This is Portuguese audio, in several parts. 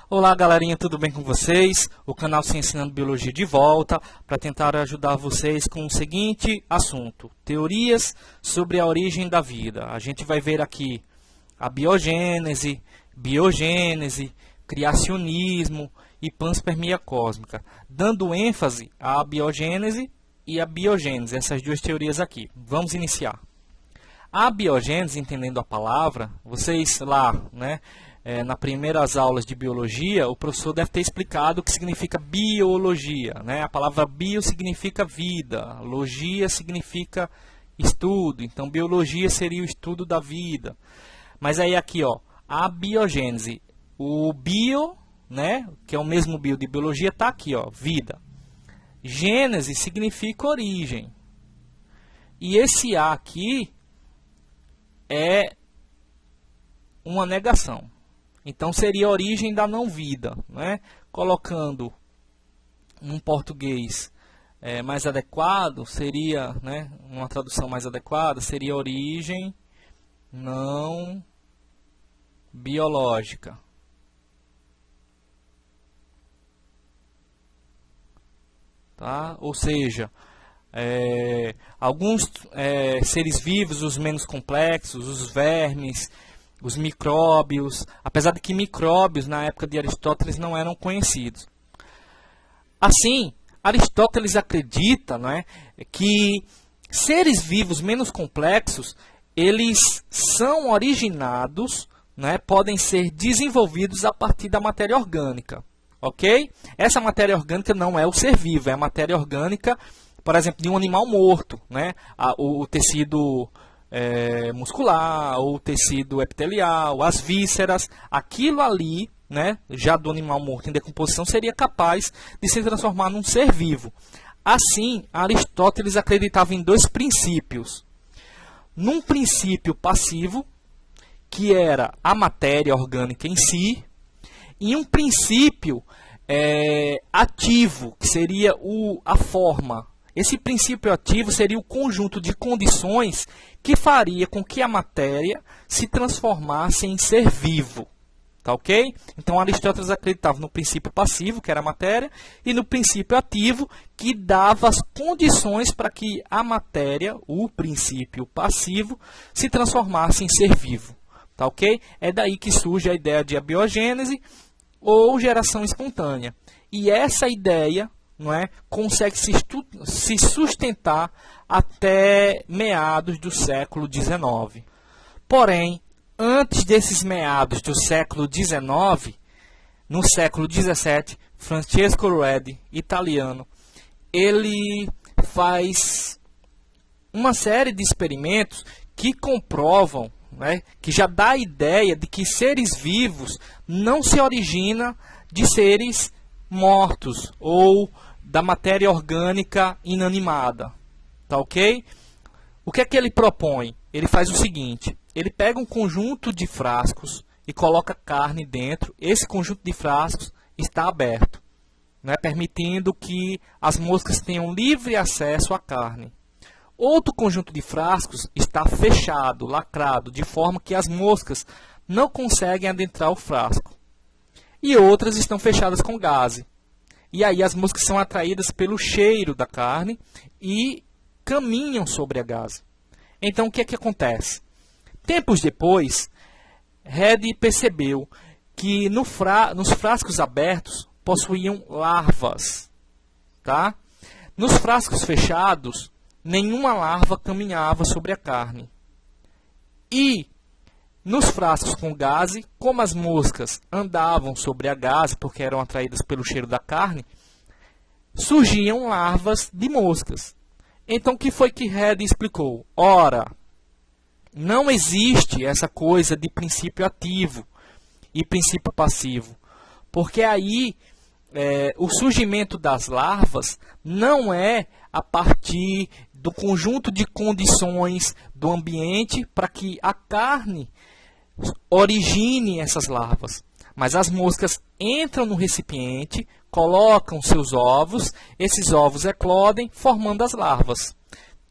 Olá galerinha, tudo bem com vocês? O canal Se Ensinando Biologia de volta para tentar ajudar vocês com o seguinte assunto: teorias sobre a origem da vida. A gente vai ver aqui a biogênese, criacionismo e panspermia cósmica, dando ênfase à biogênese e à biogênese, essas duas teorias aqui. Vamos iniciar. A biogênese, entendendo a palavra, vocês lá, nas primeiras aulas de biologia, o professor deve ter explicado o que significa biologia, A palavra bio significa vida, logia significa estudo, então biologia seria o estudo da vida. Mas aí aqui, ó, a biogênese, o bio, que é o mesmo bio de biologia, está aqui, ó, vida. Gênese significa origem. E esse A aqui é uma negação. Então seria a origem da não-vida, Colocando um português mais adequado, seria, uma tradução mais adequada, seria origem não biológica. Tá? Ou seja, alguns seres vivos, os menos complexos, os vermes, os micróbios, apesar de que micróbios na época de Aristóteles não eram conhecidos. Assim, Aristóteles acredita, que seres vivos menos complexos, eles são originados, podem ser desenvolvidos a partir da matéria orgânica, ok? Essa matéria orgânica não é o ser vivo, é a matéria orgânica, por exemplo, de um animal morto, o tecido muscular, ou tecido epitelial, as vísceras, aquilo ali, já do animal morto em decomposição, seria capaz de se transformar num ser vivo. Assim, Aristóteles acreditava em dois princípios. Num princípio passivo, que era a matéria orgânica em si, e um princípio ativo, que seria a forma. Esse princípio ativo seria o conjunto de condições que faria com que a matéria se transformasse em ser vivo. Tá ok? Então, Aristóteles acreditava no princípio passivo, que era a matéria, e no princípio ativo, que dava as condições para que a matéria, o princípio passivo, se transformasse em ser vivo. Tá ok? É daí que surge a ideia de abiogênese ou geração espontânea. E essa ideia consegue se sustentar até meados do século XIX. Porém, antes desses meados do século XIX, no século XVII, Francesco Redi, italiano, ele faz uma série de experimentos que comprovam, que já dá a ideia de que seres vivos não se originam de seres mortos ou da matéria orgânica inanimada. Tá ok? O que é que ele propõe? Ele faz o seguinte: ele pega um conjunto de frascos e coloca carne dentro. Esse conjunto de frascos está aberto, permitindo que as moscas tenham livre acesso à carne. Outro conjunto de frascos está fechado, lacrado, de forma que as moscas não conseguem adentrar o frasco. E outras estão fechadas com gaze. E aí as moscas são atraídas pelo cheiro da carne e caminham sobre a gaze. Então o que é que acontece? Tempos depois, Redi percebeu que nos frascos abertos possuíam larvas. Tá? Nos frascos fechados, nenhuma larva caminhava sobre a carne. E nos frascos com gaze, como as moscas andavam sobre a gaze, porque eram atraídas pelo cheiro da carne, surgiam larvas de moscas. Então, o que foi que Redi explicou? Ora, não existe essa coisa de princípio ativo e princípio passivo, porque aí o surgimento das larvas não é a partir do conjunto de condições do ambiente para que a carne origine essas larvas. Mas as moscas entram no recipiente, colocam seus ovos, esses ovos eclodem, formando as larvas.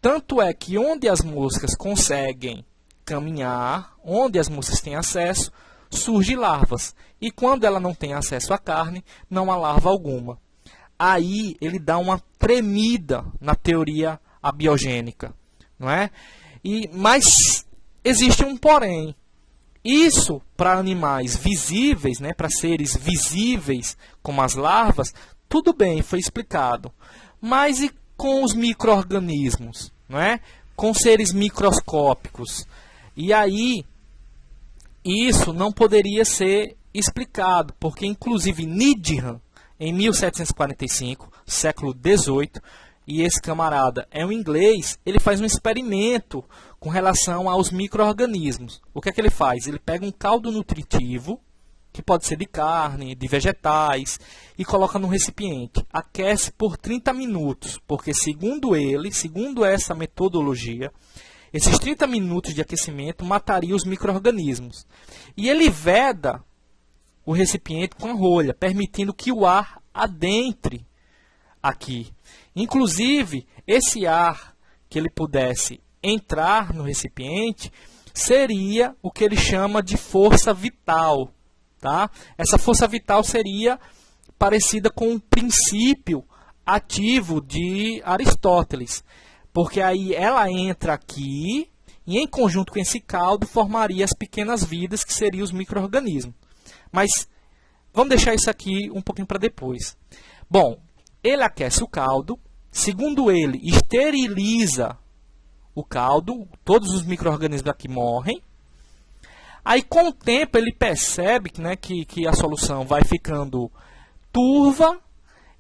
Tanto é que onde as moscas conseguem caminhar, onde as moscas têm acesso, surgem larvas. E quando ela não tem acesso à carne, não há larva alguma. Aí ele dá uma tremida na teoria abiogênica, não é? Mas existe um porém. Isso para animais visíveis, né, para seres visíveis como as larvas, tudo bem, foi explicado. Mas e com os micro-organismos, não é? Com seres microscópicos? E aí, isso não poderia ser explicado, porque inclusive Needham, em 1745, século XVIII, e esse camarada é um inglês, ele faz um experimento com relação aos micro-organismos. O que é que ele faz? Ele pega um caldo nutritivo, que pode ser de carne, de vegetais, e coloca num recipiente. Aquece por 30 minutos, porque segundo ele, segundo essa metodologia, esses 30 minutos de aquecimento mataria os micro-organismos. E ele veda o recipiente com a rolha, permitindo que o ar adentre aqui. Inclusive, esse ar que ele pudesse entrar no recipiente seria o que ele chama de força vital. Tá? Essa força vital seria parecida com um princípio ativo de Aristóteles, porque aí ela entra aqui e em conjunto com esse caldo formaria as pequenas vidas que seriam os micro-organismos. Mas vamos deixar isso aqui um pouquinho para depois. Bom, ele aquece o caldo, segundo ele, esteriliza o caldo, todos os micro-organismos aqui morrem. Aí, com o tempo, ele percebe que a solução vai ficando turva,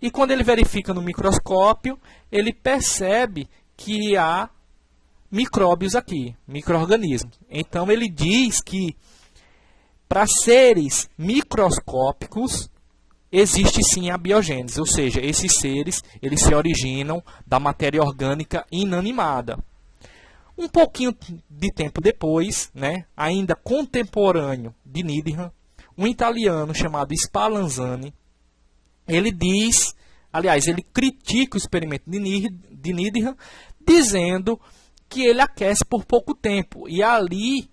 e quando ele verifica no microscópio, ele percebe que há micróbios aqui, micro-organismos. Então, ele diz que para seres microscópicos, existe sim a biogênese, ou seja, esses seres eles se originam da matéria orgânica inanimada. Um pouquinho de tempo depois, né, ainda contemporâneo de Needham, um italiano chamado Spallanzani, ele diz, aliás, ele critica o experimento de Needham, dizendo que ele aquece por pouco tempo. E ali,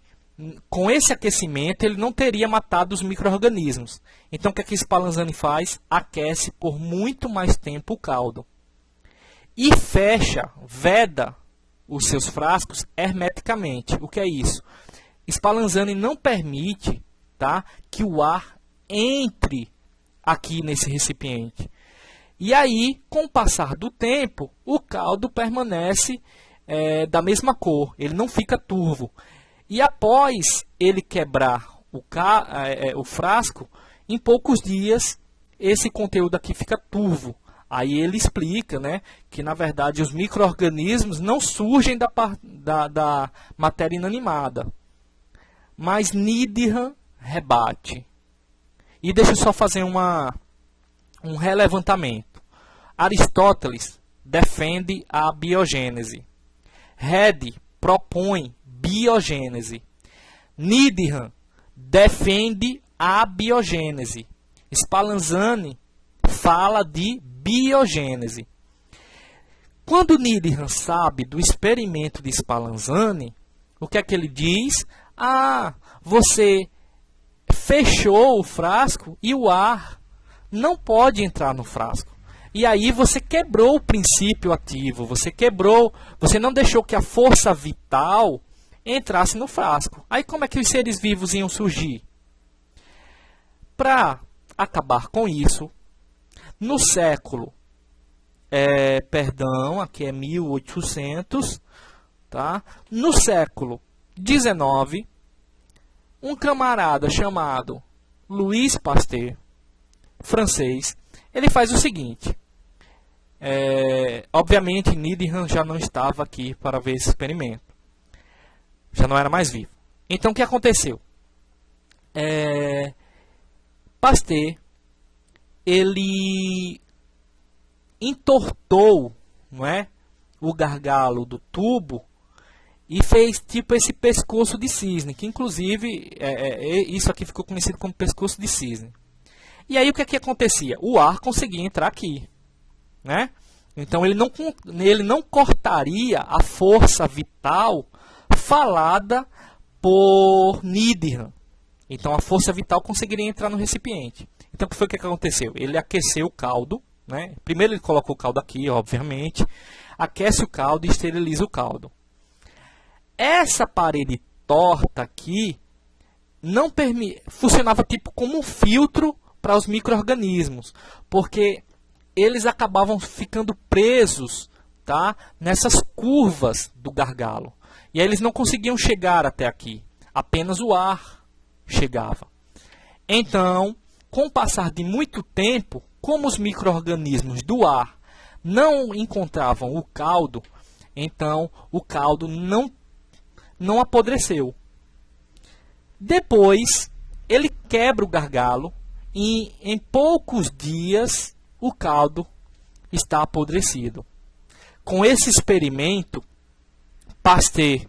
com esse aquecimento, ele não teria matado os micro-organismos. Então, o que é que Spallanzani faz? Aquece por muito mais tempo o caldo. E fecha, veda os seus frascos hermeticamente. O que é isso? Spallanzani não permite, tá, que o ar entre aqui nesse recipiente. E aí, com o passar do tempo, o caldo permanece da mesma cor, ele não fica turvo. E após ele quebrar o frasco, em poucos dias, esse conteúdo aqui fica turvo. Aí ele explica, né, que, na verdade, os micro-organismos não surgem da matéria inanimada. Mas Needham rebate. E deixa eu só fazer um relevantamento. Aristóteles defende a biogênese. Rede propõe biogênese. Needham defende a biogênese. Spallanzani fala de biogênese. Quando Needham sabe do experimento de Spallanzani, o que é que ele diz? Ah, você fechou o frasco e o ar não pode entrar no frasco. E aí você quebrou o princípio ativo, você não deixou que a força vital entrasse no frasco. Aí como é que os seres vivos iam surgir? Para acabar com isso, no século, aqui é 1800, tá? No século XIX, um camarada chamado Louis Pasteur, francês, ele faz o seguinte. Obviamente, Needham já não estava aqui para ver esse experimento. Já não era mais vivo. Então, o que aconteceu? Pasteur, ele entortou, não é, o gargalo do tubo e fez tipo esse pescoço de cisne, que inclusive isso aqui ficou conhecido como pescoço de cisne. E aí o que é que acontecia? O ar conseguia entrar aqui, né? Então ele não cortaria a força vital falada por Needham. Então a força vital conseguiria entrar no recipiente. Então o que foi que aconteceu? Ele aqueceu o caldo, né? Primeiro ele coloca o caldo aqui, obviamente, aquece o caldo e esteriliza o caldo. Essa parede torta aqui não funcionava tipo como um filtro para os micro-organismos, porque eles acabavam ficando presos, tá, nessas curvas do gargalo. E aí eles não conseguiam chegar até aqui, apenas o ar chegava. Então, com o passar de muito tempo, como os micro-organismos do ar não encontravam o caldo, então o caldo não apodreceu. Depois, ele quebra o gargalo e em poucos dias o caldo está apodrecido. Com esse experimento, Pasteur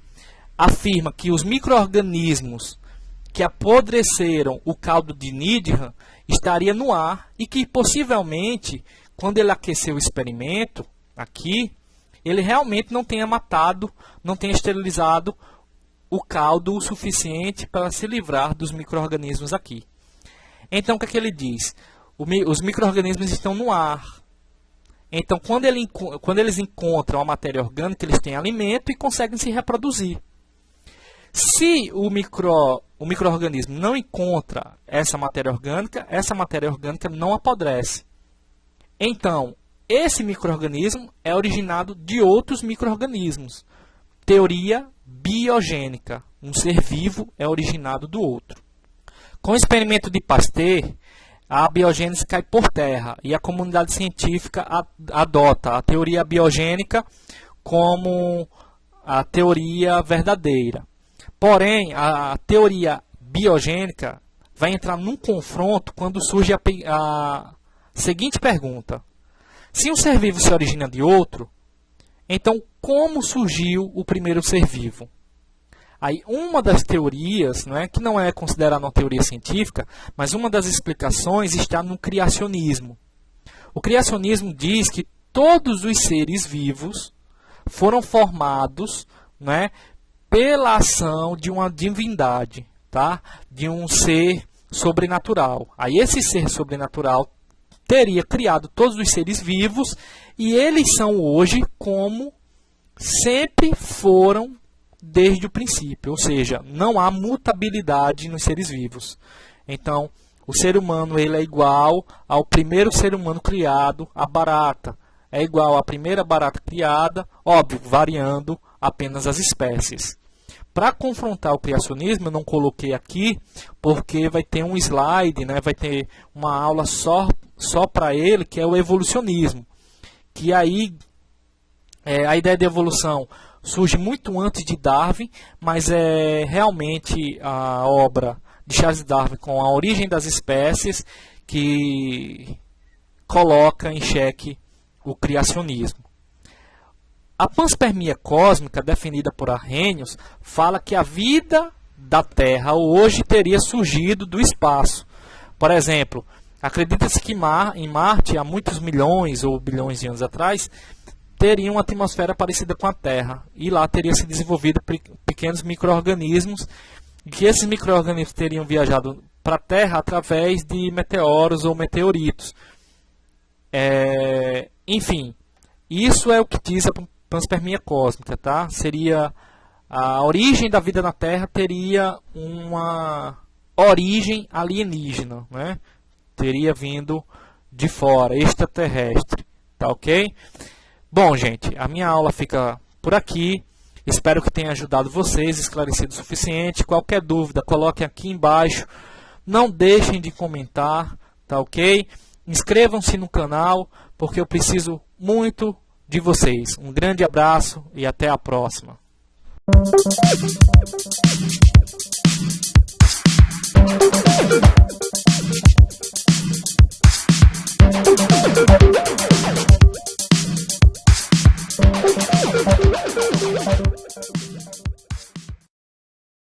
afirma que os micro-organismos que apodreceram o caldo de Needham estaria no ar e que possivelmente, quando ele aqueceu o experimento aqui, ele realmente não tenha matado, não tenha esterilizado o caldo o suficiente para se livrar dos micro-organismos aqui. Então, o que é que ele diz? Os micro-organismos estão no ar. Então, quando eles encontram a matéria orgânica, eles têm alimento e conseguem se reproduzir. Se o micro-organismo não encontra essa matéria orgânica não apodrece. Então, esse micro-organismo é originado de outros micro-organismos. Teoria biogênica. Um ser vivo é originado do outro. Com o experimento de Pasteur, a biogênese cai por terra e a comunidade científica adota a teoria biogênica como a teoria verdadeira. Porém, a teoria biogênica vai entrar num confronto quando surge a seguinte pergunta: se um ser vivo se origina de outro, então como surgiu o primeiro ser vivo? Aí, uma das teorias, que não é considerada uma teoria científica, mas uma das explicações está no criacionismo. O criacionismo diz que todos os seres vivos foram formados, pela ação de uma divindade, tá? De um ser sobrenatural. Aí esse ser sobrenatural teria criado todos os seres vivos e eles são hoje como sempre foram desde o princípio, ou seja, não há mutabilidade nos seres vivos. Então, o ser humano ele é igual ao primeiro ser humano criado, a barata é igual à primeira barata criada, óbvio, variando apenas as espécies. Para confrontar o criacionismo, eu não coloquei aqui, porque vai ter um slide, vai ter uma aula só para ele, que é o evolucionismo. Que aí, a ideia de evolução surge muito antes de Darwin, mas é realmente a obra de Charles Darwin com A Origem das Espécies que coloca em xeque o criacionismo. A panspermia cósmica, definida por Arrhenius, fala que a vida da Terra hoje teria surgido do espaço. Por exemplo, acredita-se que em Marte, há muitos milhões ou bilhões de anos atrás, teria uma atmosfera parecida com a Terra. E lá teria se desenvolvido pequenos micro-organismos, e que esses micro-organismos teriam viajado para a Terra através de meteoros ou meteoritos. Enfim, isso é o que diz a panspermia cósmica, tá? Seria a origem da vida na Terra teria uma origem alienígena, Teria vindo de fora, extraterrestre, tá ok? Bom, gente, a minha aula fica por aqui. Espero que tenha ajudado vocês, esclarecido o suficiente. Qualquer dúvida, coloquem aqui embaixo. Não deixem de comentar, tá ok? Inscrevam-se no canal, porque eu preciso muito de vocês. Um grande abraço e até a próxima.